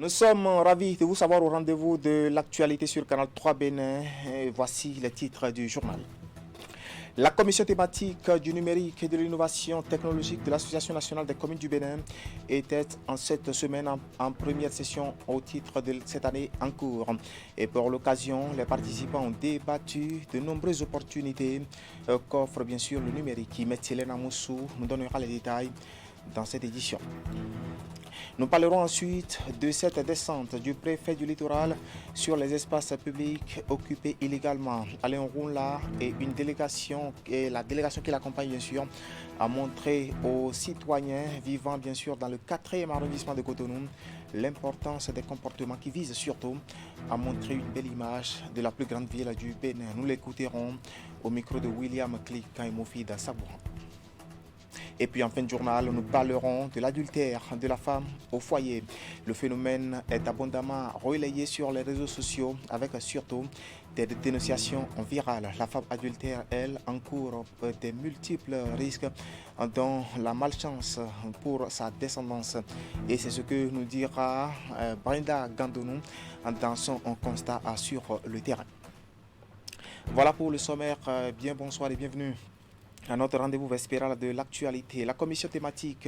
Nous sommes ravis de vous savoir au rendez-vous de l'actualité sur Canal 3 Bénin. Et voici les titres du journal. La commission thématique du numérique et de l'innovation technologique de l'Association nationale des communes du Bénin était en cette semaine en première session au titre de cette année en cours. Et pour l'occasion, les participants ont débattu de nombreuses opportunités qu'offre bien sûr le numérique. Maître Hélène Amoussou nous donnera les détails dans cette édition. Nous parlerons ensuite de cette descente du préfet du littoral sur les espaces publics occupés illégalement. Alain Rounla et une délégation, et la délégation qui l'accompagne bien sûr, a montré aux citoyens vivant bien sûr dans le 4e arrondissement de Cotonou l'importance des comportements qui visent surtout à montrer une belle image de la plus grande ville du Bénin. Nous l'écouterons au micro de William Cliquant et Mofida Sabouran. Et puis en fin de journal, nous parlerons de l'adultère de la femme au foyer. Le phénomène est abondamment relayé sur les réseaux sociaux avec surtout des dénonciations virales. La femme adultère, elle, encourt des multiples risques dont la malchance pour sa descendance. Et c'est ce que nous dira Brenda Gandonou dans son constat sur le terrain. Voilà pour le sommaire. Bien bonsoir et bienvenue à notre rendez-vous vespéral de l'actualité. La commission thématique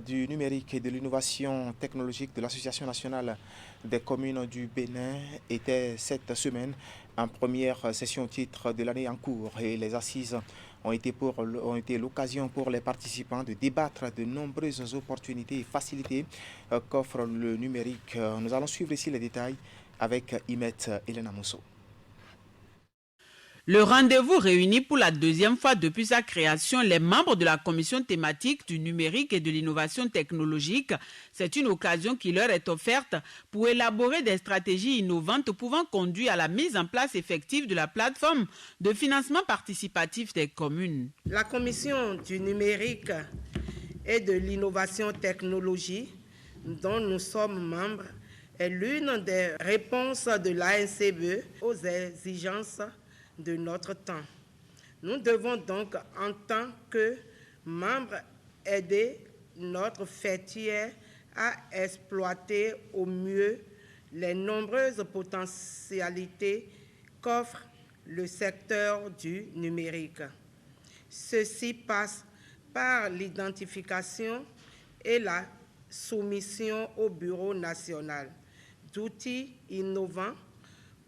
du numérique et de l'innovation technologique de l'Association nationale des communes du Bénin était cette semaine en première session au titre de l'année en cours. Et les assises ont été l'occasion pour les participants de débattre de nombreuses opportunités et facilités qu'offre le numérique. Nous allons suivre ici les détails avec Imet Hélène Amoussou. Le rendez-vous réunit pour la deuxième fois depuis sa création les membres de la commission thématique du numérique et de l'innovation technologique. C'est une occasion qui leur est offerte pour élaborer des stratégies innovantes pouvant conduire à la mise en place effective de la plateforme de financement participatif des communes. La commission du numérique et de l'innovation technologique dont nous sommes membres est l'une des réponses de l'ANCBE aux exigences de notre temps. Nous devons donc, en tant que membres, aider notre fêtière à exploiter au mieux les nombreuses potentialités qu'offre le secteur du numérique. Ceci passe par l'identification et la soumission au Bureau national d'outils innovants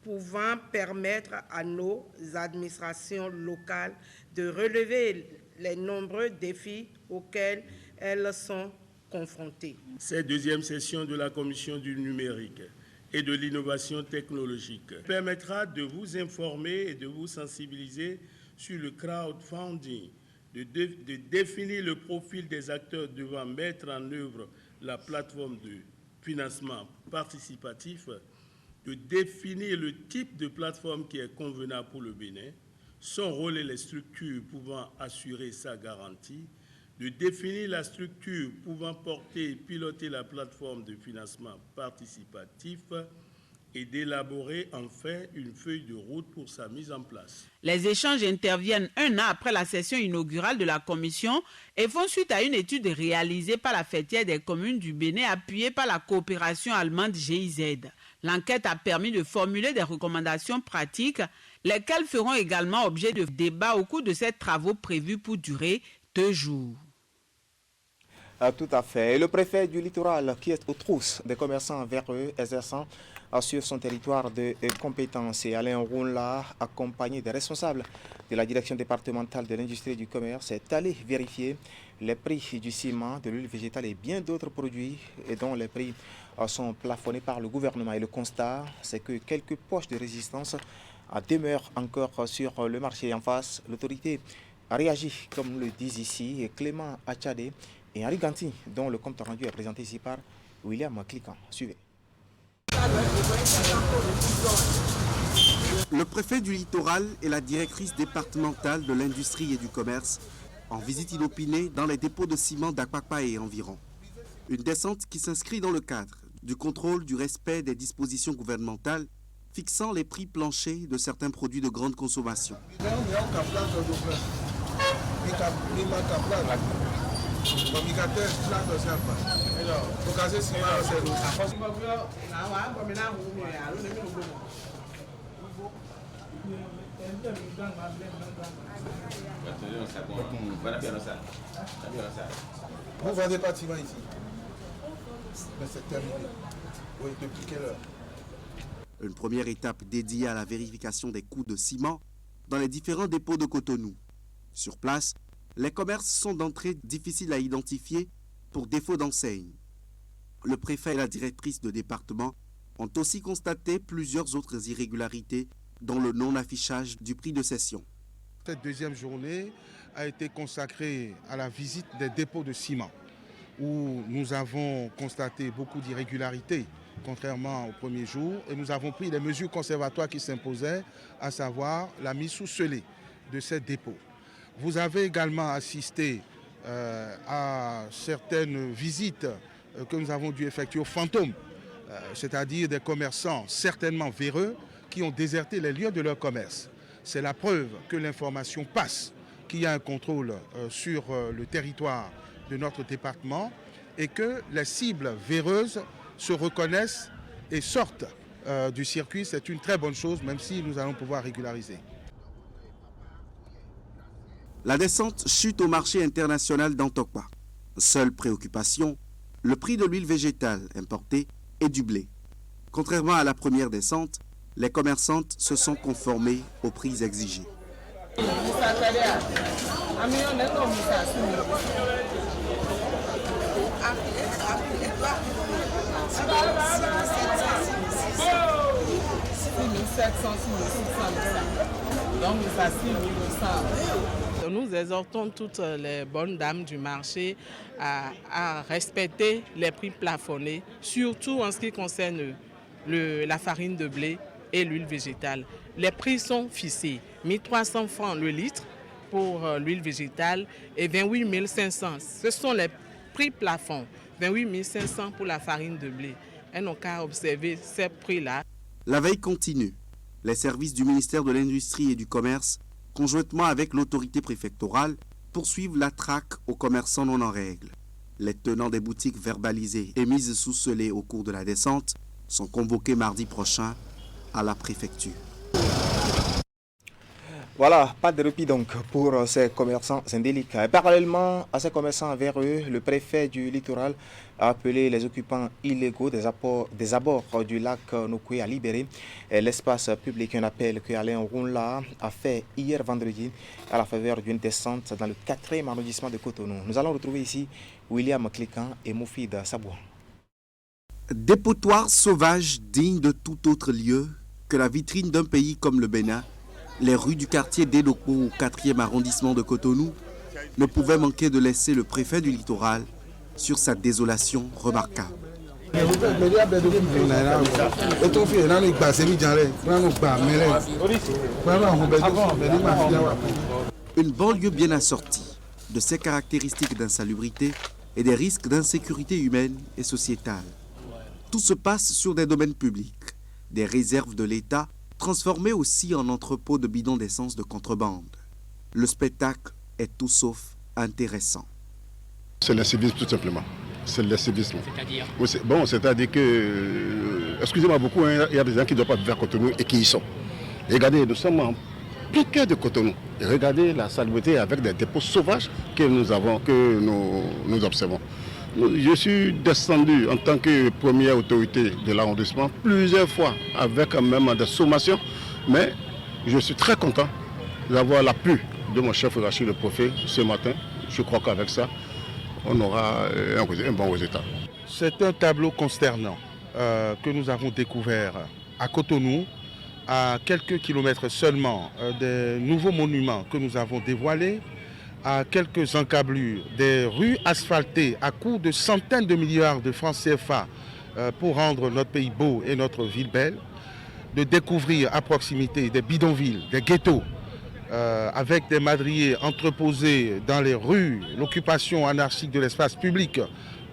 pouvant permettre à nos administrations locales de relever les nombreux défis auxquels elles sont confrontées. Cette deuxième session de la Commission du numérique et de l'innovation technologique permettra de vous informer et de vous sensibiliser sur le crowdfunding, de définir le profil des acteurs devant mettre en œuvre la plateforme de financement participatif, de définir le type de plateforme qui est convenable pour le Bénin, son rôle et les structures pouvant assurer sa garantie, de définir la structure pouvant porter et piloter la plateforme de financement participatif et d'élaborer enfin une feuille de route pour sa mise en place. Les échanges interviennent un an après la session inaugurale de la commission et font suite à une étude réalisée par la fêtière des communes du Bénin appuyée par la coopération allemande GIZ. L'enquête a permis de formuler des recommandations pratiques, lesquelles feront également objet de débats au cours de ces travaux prévus pour durer 2 jours. Tout à fait. Et le préfet du littoral, qui est aux trousses des commerçants véreux exerçant sur son territoire de compétences, et Alain Rounla, accompagné des responsables de la direction départementale de l'industrie et du commerce, est allé vérifier les prix du ciment, de l'huile végétale et bien d'autres produits et dont les prix sont plafonnés par le gouvernement. Et le constat, c'est que quelques poches de résistance demeurent encore sur le marché. En face, l'autorité a réagi, comme nous le disent ici, et Clément Achadé et Henri Ganti, dont le compte rendu est présenté ici par William Cliquant. Suivez. Le préfet du littoral et la directrice départementale de l'industrie et du commerce en visite inopinée dans les dépôts de ciment d'Akpakpa et environ. Une descente qui s'inscrit dans le cadre du contrôle du respect des dispositions gouvernementales fixant les prix planchers de certains produits de grande consommation. Vous vendez pas de ciment ici? Mais c'est terminé. Oui, depuis quelle heure? Une première étape dédiée à la vérification des coûts de ciment dans les différents dépôts de Cotonou. Sur place, les commerces sont d'entrée difficiles à identifier pour défaut d'enseigne. Le préfet et la directrice de département ont aussi constaté plusieurs autres irrégularités, dont le non-affichage du prix de cession. Cette deuxième journée a été consacrée à la visite des dépôts de ciment, où nous avons constaté beaucoup d'irrégularités, contrairement au premier jour, et nous avons pris les mesures conservatoires qui s'imposaient, à savoir la mise sous scellé de ces dépôts. Vous avez également assisté à certaines visites que nous avons dû effectuer aux fantômes, c'est-à-dire des commerçants certainement véreux qui ont déserté les lieux de leur commerce. C'est la preuve que l'information passe, qu'il y a un contrôle sur le territoire de notre département et que les cibles véreuses se reconnaissent et sortent du circuit. C'est une très bonne chose, même si nous allons pouvoir régulariser. La descente chute au marché international d'Antokwa. Seule préoccupation, le prix de l'huile végétale importée et du blé. Contrairement à la première descente, les commerçantes se sont conformées aux prix exigés. Nous exhortons toutes les bonnes dames du marché à respecter les prix plafonnés, surtout en ce qui concerne la farine de blé et l'huile végétale. Les prix sont fixés, 1300 francs le litre pour l'huile végétale et 28 500. Ce sont les prix plafonds, 28 500 pour la farine de blé. Elles n'ont qu'à observer ces prix-là. La veille continue. Les services du ministère de l'Industrie et du Commerce, conjointement avec l'autorité préfectorale, poursuivent la traque aux commerçants non en règle. Les tenants des boutiques verbalisées et mises sous scellé au cours de la descente sont convoqués mardi prochain à la préfecture. Voilà, pas de répit donc pour ces commerçants indélicats. Et parallèlement à ces commerçants véreux, le préfet du littoral a appelé les occupants illégaux des abords du lac Nokoué à libérer l'espace public. Un appel que Alain Rounla a fait hier vendredi à la faveur d'une descente dans le 4e arrondissement de Cotonou. Nous allons retrouver ici William Cliquant et Moufid Sabouan. Dépotoir sauvage digne de tout autre lieu que la vitrine d'un pays comme le Bénin, les rues du quartier d'Edoko au 4e arrondissement de Cotonou ne pouvaient manquer de laisser le préfet du littoral sur sa désolation remarquable. Une banlieue bien assortie de ses caractéristiques d'insalubrité et des risques d'insécurité humaine et sociétale. Tout se passe sur des domaines publics, des réserves de l'État transformées aussi en entrepôts de bidons d'essence de contrebande. Le spectacle est tout sauf intéressant. C'est l'incivisme tout simplement. C'est l'incivisme. C'est-à-dire Bon, c'est-à-dire que, excusez-moi beaucoup, hein, il y a des gens qui ne doivent pas vivre à Cotonou et qui y sont. Regardez, nous sommes en plein cœur de Cotonou. Et regardez la salubrité avec des dépôts sauvages que nous observons. Je suis descendu en tant que première autorité de l'arrondissement plusieurs fois avec même des sommations, mais je suis très content d'avoir l'appui de mon chef Rachid le Préfet ce matin. Je crois qu'avec ça, on aura un bon résultat. C'est un tableau consternant que nous avons découvert à Cotonou, à quelques kilomètres seulement des nouveaux monuments que nous avons dévoilés, à quelques encablures des rues asphaltées à coût de centaines de milliards de francs CFA pour rendre notre pays beau et notre ville belle, de découvrir à proximité des bidonvilles, des ghettos, avec des madriers entreposés dans les rues, l'occupation anarchique de l'espace public,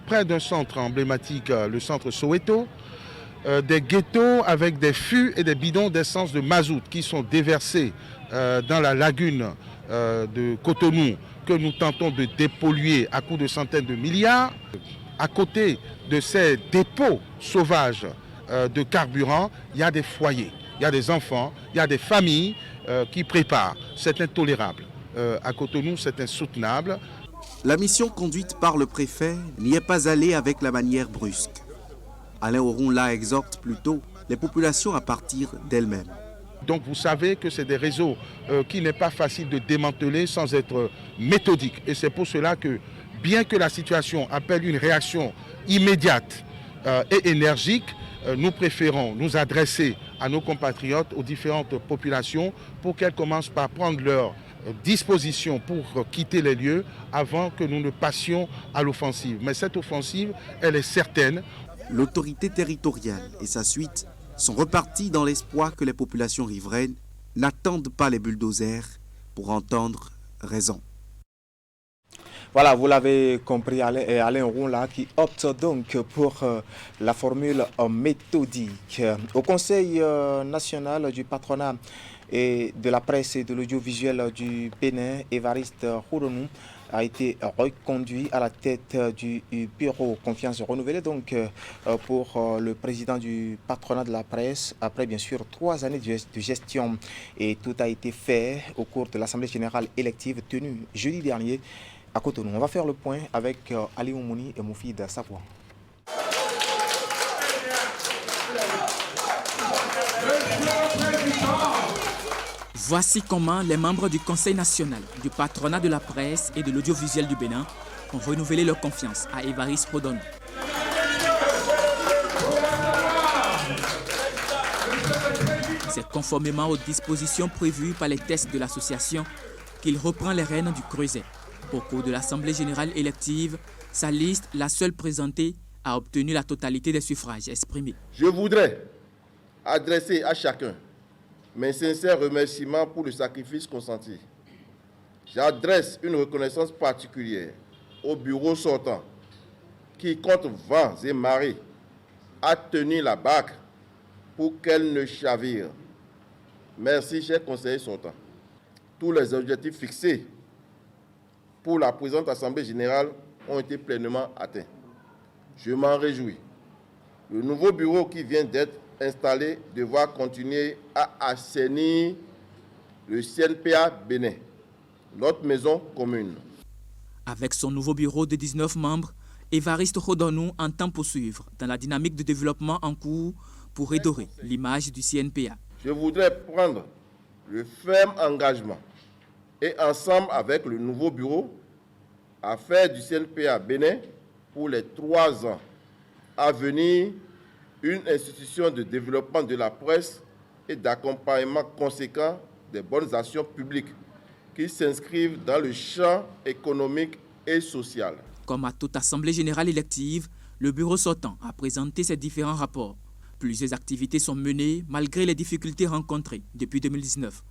près d'un centre emblématique, le centre Soweto, des ghettos avec des fûts et des bidons d'essence de mazout qui sont déversés dans la lagune de Cotonou que nous tentons de dépolluer à coût de centaines de milliards. à côté de ces dépôts sauvages de carburant, il y a des foyers, il y a des enfants, il y a des familles qui préparent. C'est intolérable. À Cotonou, c'est insoutenable. La mission conduite par le préfet n'y est pas allée avec la manière brusque. Alain Orunla exhorte plutôt les populations à partir d'elles-mêmes. Donc vous savez que c'est des réseaux qui n'est pas facile de démanteler sans être méthodique. Et c'est pour cela que, bien que la situation appelle une réaction immédiate et énergique, nous préférons nous adresser à nos compatriotes, aux différentes populations, pour qu'elles commencent par prendre leur disposition pour quitter les lieux avant que nous ne passions à l'offensive. Mais cette offensive, elle est certaine. L'autorité territoriale et sa suite sont repartis dans l'espoir que les populations riveraines n'attendent pas les bulldozers pour entendre raison. Voilà, vous l'avez compris, Alain Orunla qui opte donc pour la formule méthodique. Au Conseil national du patronat et de la presse et de l'audiovisuel du Bénin, Évariste Khouronou a été reconduit à la tête du bureau Confiance renouvelée donc pour le président du patronat de la presse après bien sûr 3 années de gestion, et tout a été fait au cours de l'Assemblée générale élective tenue jeudi dernier à Cotonou. On va faire le point avec Ali Oumouni et Moufid Sakwa. Voici comment les membres du Conseil national, du patronat de la presse et de l'audiovisuel du Bénin ont renouvelé leur confiance à Évariste Khouronou. C'est conformément aux dispositions prévues par les textes de l'association qu'il reprend les rênes du Creuset. Au cours de l'Assemblée générale élective, sa liste, la seule présentée, a obtenu la totalité des suffrages exprimés. Je voudrais adresser à chacun mes sincères remerciements pour le sacrifice consenti. J'adresse une reconnaissance particulière au bureau sortant qui, contre vents et marées, a tenu la barque pour qu'elle ne chavire. Merci, chers conseillers sortants. Tous les objectifs fixés pour la présente Assemblée générale ont été pleinement atteints. Je m'en réjouis. Le nouveau bureau qui vient d'être installé devra continuer à assainir le CNPA Bénin, notre maison commune. Avec son nouveau bureau de 19 membres, Évariste Khouronou entend poursuivre dans la dynamique de développement en cours pour redorer l'image du CNPA. Je voudrais prendre le ferme engagement et ensemble avec le nouveau bureau à faire du CNPA Bénin pour les 3 ans à venir une institution de développement de la presse et d'accompagnement conséquent des bonnes actions publiques qui s'inscrivent dans le champ économique et social. Comme à toute assemblée générale élective, le bureau sortant a présenté ses différents rapports. Plusieurs activités sont menées malgré les difficultés rencontrées depuis 2019.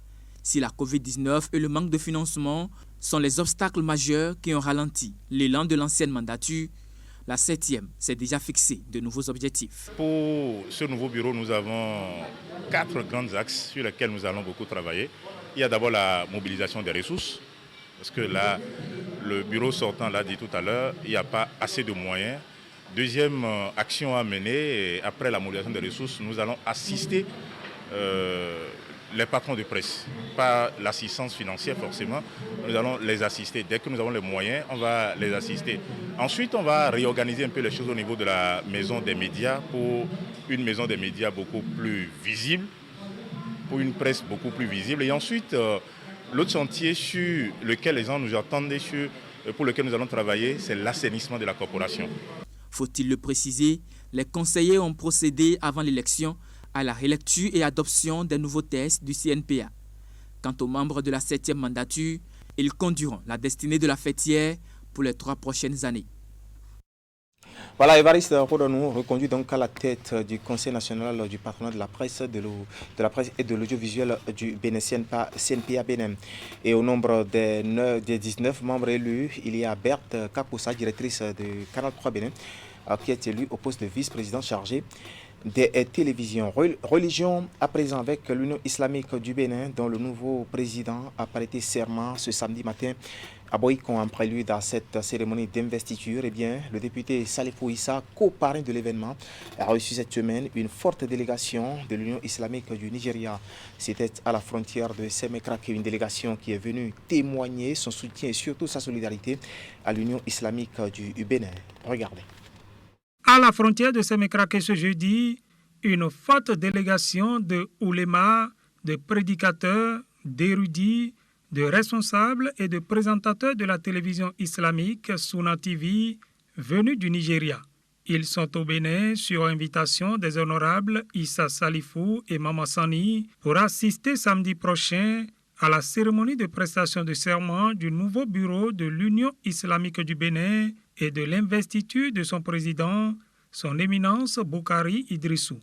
Si la Covid-19 et le manque de financement sont les obstacles majeurs qui ont ralenti l'élan de l'ancienne mandature, la 7e s'est déjà fixé de nouveaux objectifs. Pour ce nouveau bureau, nous avons 4 grands axes sur lesquels nous allons beaucoup travailler. Il y a d'abord la mobilisation des ressources, parce que là, le bureau sortant l'a dit tout à l'heure, il n'y a pas assez de moyens. Deuxième action à mener, après la mobilisation des ressources, nous allons assister les patrons de presse, pas l'assistance financière forcément, nous allons les assister. Dès que nous avons les moyens, on va les assister. Ensuite, on va réorganiser un peu les choses au niveau de la maison des médias pour une maison des médias beaucoup plus visible, pour une presse beaucoup plus visible. Et ensuite, l'autre chantier sur lequel les gens nous attendent, pour lequel nous allons travailler, c'est l'assainissement de la corporation. Faut-il le préciser, les conseillers ont procédé avant l'élection à la relecture et adoption des nouveaux tests du CNPA. Quant aux membres de la 7e mandature, ils conduiront la destinée de la fêtière pour les 3 prochaines années. Voilà, Évariste Khouronou reconduit donc à la tête du Conseil national du patronat de la presse et de l'audiovisuel du Bénin, CNPA Bénin. Et au nombre des 19 membres élus, il y a Berthe Kapoussa, directrice de Canal 3 Bénin, qui est élue au poste de vice-président chargé des télévisions. Religion à présent avec l'Union islamique du Bénin, dont le nouveau président a prêté serment ce samedi matin à Boïkon en prélude à cette cérémonie d'investiture. Eh bien, le député Salifou Issa, co-parrain de l'événement, a reçu cette semaine une forte délégation de l'Union islamique du Nigeria. C'était à la frontière de Semekrake, une délégation qui est venue témoigner son soutien et surtout sa solidarité à l'Union islamique du Bénin. Regardez. À la frontière de Semekrake ce jeudi, une forte délégation de oulémas, de prédicateurs, d'érudits, de responsables et de présentateurs de la télévision islamique Sunna TV venus du Nigeria. Ils sont au Bénin sur invitation des honorables Issa Salifou et Mama Sani pour assister samedi prochain à la cérémonie de prestation de serment du nouveau bureau de l'Union islamique du Bénin et de l'investiture de son président, son éminence Boukari Idrissou.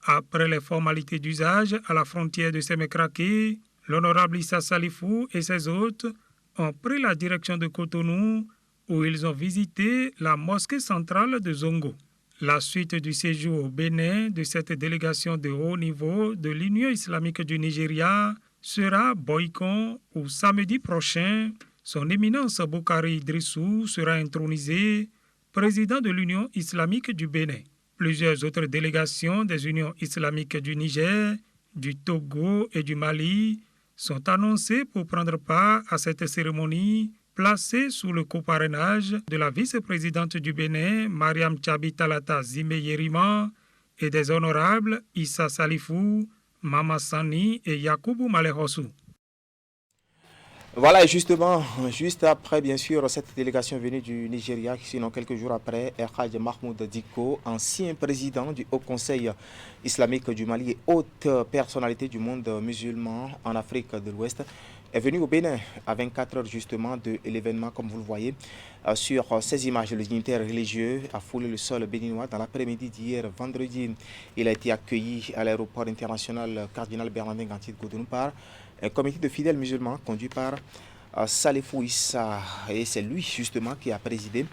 Après les formalités d'usage à la frontière de Semekrake, l'honorable Issa Salifou et ses hôtes ont pris la direction de Cotonou où ils ont visité la mosquée centrale de Zongo. La suite du séjour au Bénin de cette délégation de haut niveau de l'Union islamique du Nigeria sera Boïkon où samedi prochain, son éminence Boukari Idrissou sera intronisé président de l'Union islamique du Bénin. Plusieurs autres délégations des unions islamiques du Niger, du Togo et du Mali sont annoncées pour prendre part à cette cérémonie placée sous le coparrainage de la vice-présidente du Bénin, Mariam Tchabi Talata Zime Yerima, et des honorables Issa Salifou, Mama Sani et Yakubu Malehosu. Voilà, et justement, juste après, bien sûr, cette délégation venue du Nigeria, sinon quelques jours après, Hadj Mahmoud Diko, ancien président du Haut Conseil islamique du Mali et haute personnalité du monde musulman en Afrique de l'Ouest, est venu au Bénin à 24 heures justement de l'événement, comme vous le voyez. Sur ces images, le dignitaire religieux a foulé le sol béninois dans l'après-midi d'hier, vendredi. Il a été accueilli à l'aéroport international Cardinal Bernardin Gantier de Cotonou par un comité de fidèles musulmans conduit par Salifou Issa. Et c'est lui justement qui a présidé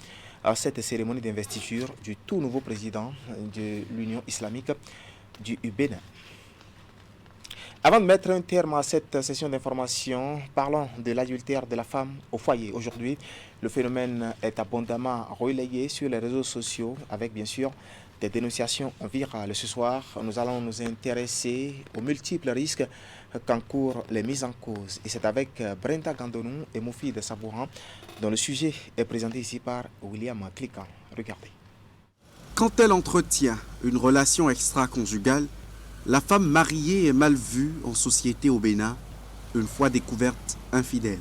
cette cérémonie d'investiture du tout nouveau président de l'Union islamique du Bénin. Avant de mettre un terme à cette session d'information, parlons de l'adultère de la femme au foyer. Aujourd'hui, le phénomène est abondamment relayé sur les réseaux sociaux avec bien sûr des dénonciations virales. Ce soir, nous allons nous intéresser aux multiples risques qu'encourent les mises en cause. Et c'est avec Brenda Gandonou et Moufid Sabouran dont le sujet est présenté ici par William Cliquant. Regardez. Quand elle entretient une relation extra-conjugale, la femme mariée est mal vue en société au Bénin, une fois découverte infidèle.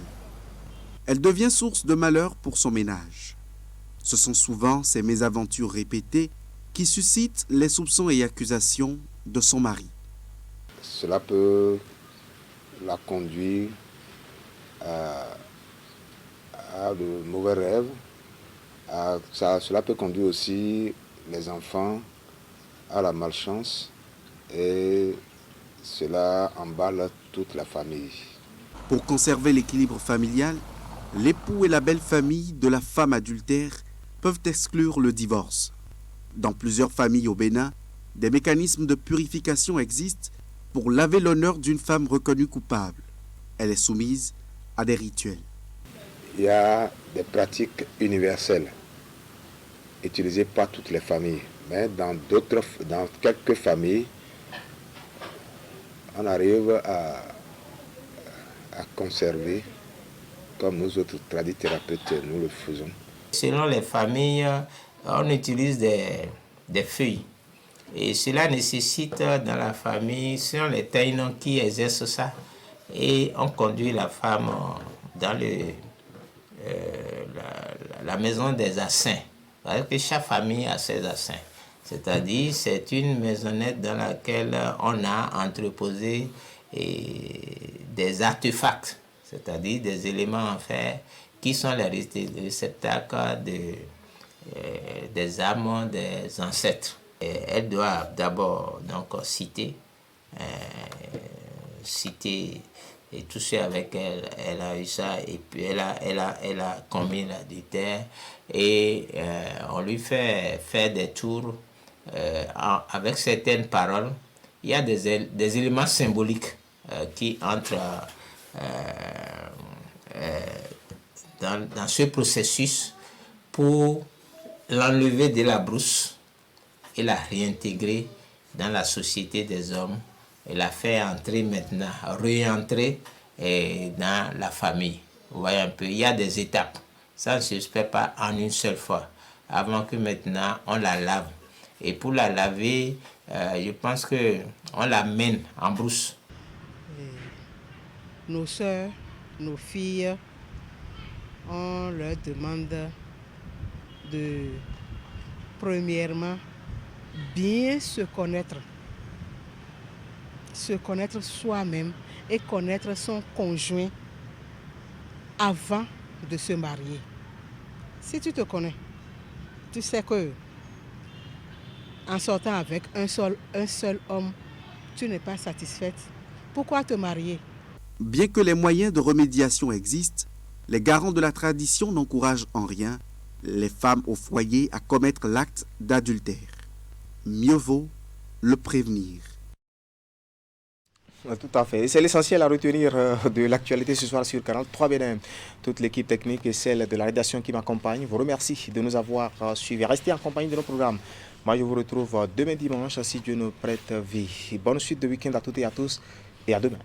Elle devient source de malheur pour son ménage. Ce sont souvent ces mésaventures répétées qui suscitent les soupçons et accusations de son mari. Cela peut la conduire à de mauvais rêves. Cela peut conduire aussi les enfants à la malchance et cela emballe toute la famille. Pour conserver l'équilibre familial, l'époux et la belle-famille de la femme adultère peuvent exclure le divorce. Dans plusieurs familles au Bénin, des mécanismes de purification existent pour laver l'honneur d'une femme reconnue coupable. Elle est soumise à des rituels. Il y a des pratiques universelles utilisées par toutes les familles, mais dans quelques familles, on arrive à conserver, comme nous autres tradithérapeutes, nous le faisons. Selon les familles, on utilise des feuilles. Et cela nécessite dans la famille, selon les taïnons qui exercent ça, et on conduit la femme dans la maison des assins. Parce que chaque famille a ses assins. C'est-à-dire, c'est une maisonnette dans laquelle on a entreposé des artefacts, c'est-à-dire des éléments en fer qui sont les réceptacles des âmes des ancêtres. Et elle doit d'abord donc citer et toucher avec elle. Elle a eu ça et puis elle a commis l'adultère et on lui fait faire des tours avec certaines paroles, il y a des éléments symboliques qui entrent dans ce processus pour l'enlever de la brousse et la réintégrer dans la société des hommes et la faire entrer maintenant, réentrer dans la famille. Vous voyez un peu, il y a des étapes. Ça ne se fait pas en une seule fois, avant que maintenant on la lave. Et pour la laver, je pense qu'on la mène en brousse. Nos soeurs, nos filles, on leur demande de, premièrement, bien se connaître soi-même et connaître son conjoint avant de se marier. Si tu te connais, tu sais que en sortant avec un seul homme, tu n'es pas satisfaite. Pourquoi te marier? Bien que les moyens de remédiation existent, les garants de la tradition n'encouragent en rien les femmes au foyer à commettre l'acte d'adultère. Mieux vaut le prévenir. Tout à fait. C'est l'essentiel à retenir de l'actualité ce soir sur Canal 3 Bénin. Toute l'équipe technique et celle de la rédaction qui m'accompagne vous remercie de nous avoir suivis. Restez en compagnie de nos programmes. Moi, je vous retrouve demain dimanche si Dieu nous prête vie. Bonne suite de week-end à toutes et à tous et à demain.